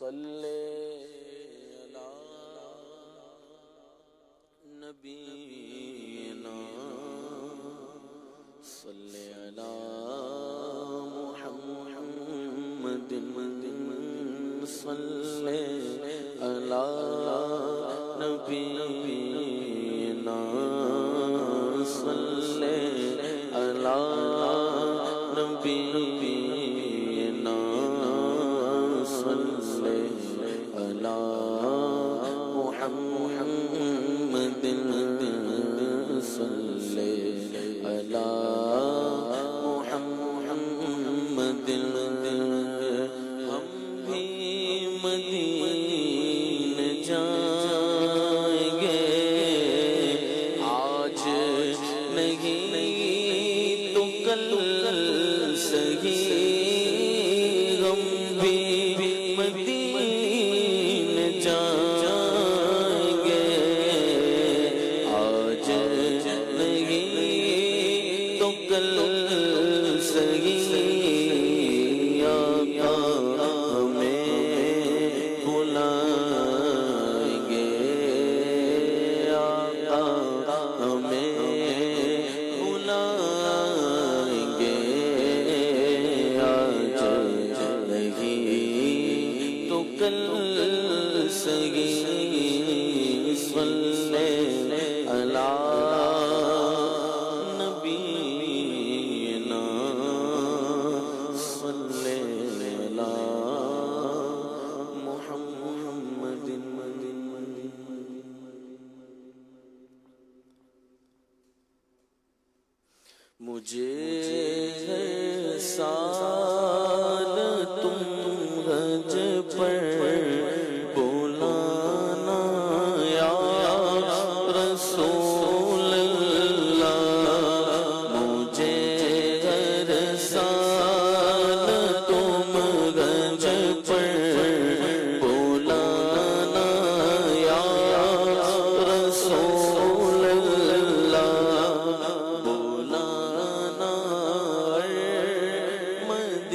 صلی علی نبینا صلی علی محمد صلی علی نبینا صلی علی نبینا صلی علی محمد صلی علی محمد ہم بھی مدینے جائیں گے آج نہیں تو کل سہی ہم بھی مدینے جائیں گے آج نہیں تو کل سہی آقا ہمیں بلائیں گے آقا ہمیں بلائیں گے آج نہیں تو کل سہی صلی علی نبینا صلی علی محمد مجھے ہے سال تم حج پر بولانا یا رسول اللہ مجھے ہر سال تم حج پر بولانا یا رسول اللہ بولانا مدینہ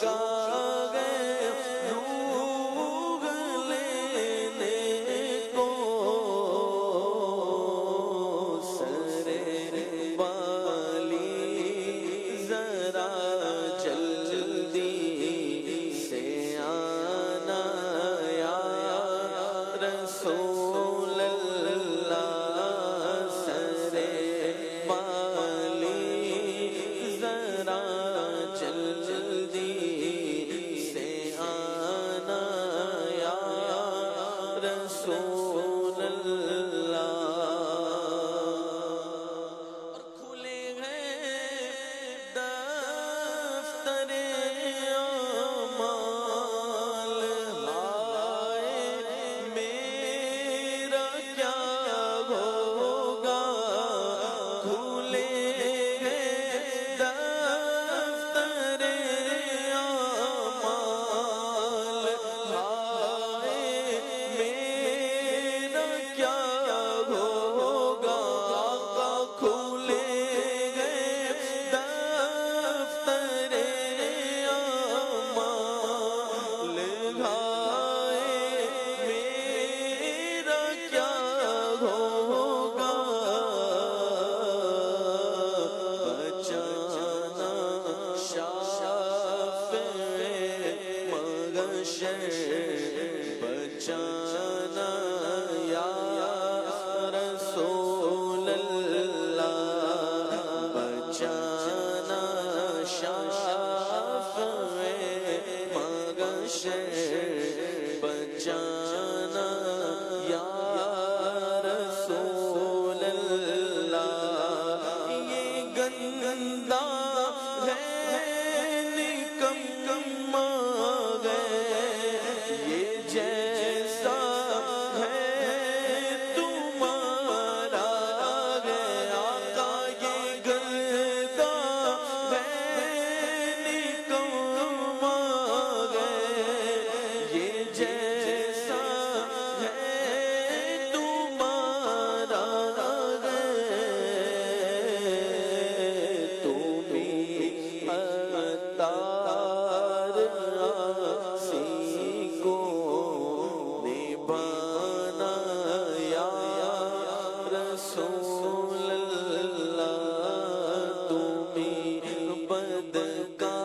جھکا گئے روح لینے کو سرے والی ذرا جلدی سے آنا یا رسول اللہ سرے والی ذرا جلدی سے آنا یا رسول اللہ اور کھلے ہیں دفتر اعمال ہائے میرا کیا ہوگا کھلے ہیں دفتر اعمال ہائے میرا کیا ہوگا کھلے گئے دفتر اعمال ہائے میرا کیا ہوگا بچانا شافع مغشر بچانا یا رسول اللہ بچانا شافع مغشر بچانا یا رسول اللہ یہ گندا ہے نکما ہے یہ جیسا ہے تمہارا ہے آقا یہ گندا ہے نکما ہے یہ جیسا ہے تمہارا ہے تمہیں اتار آسی کو نبھانا یا رسول اللہ تمہیں بدکار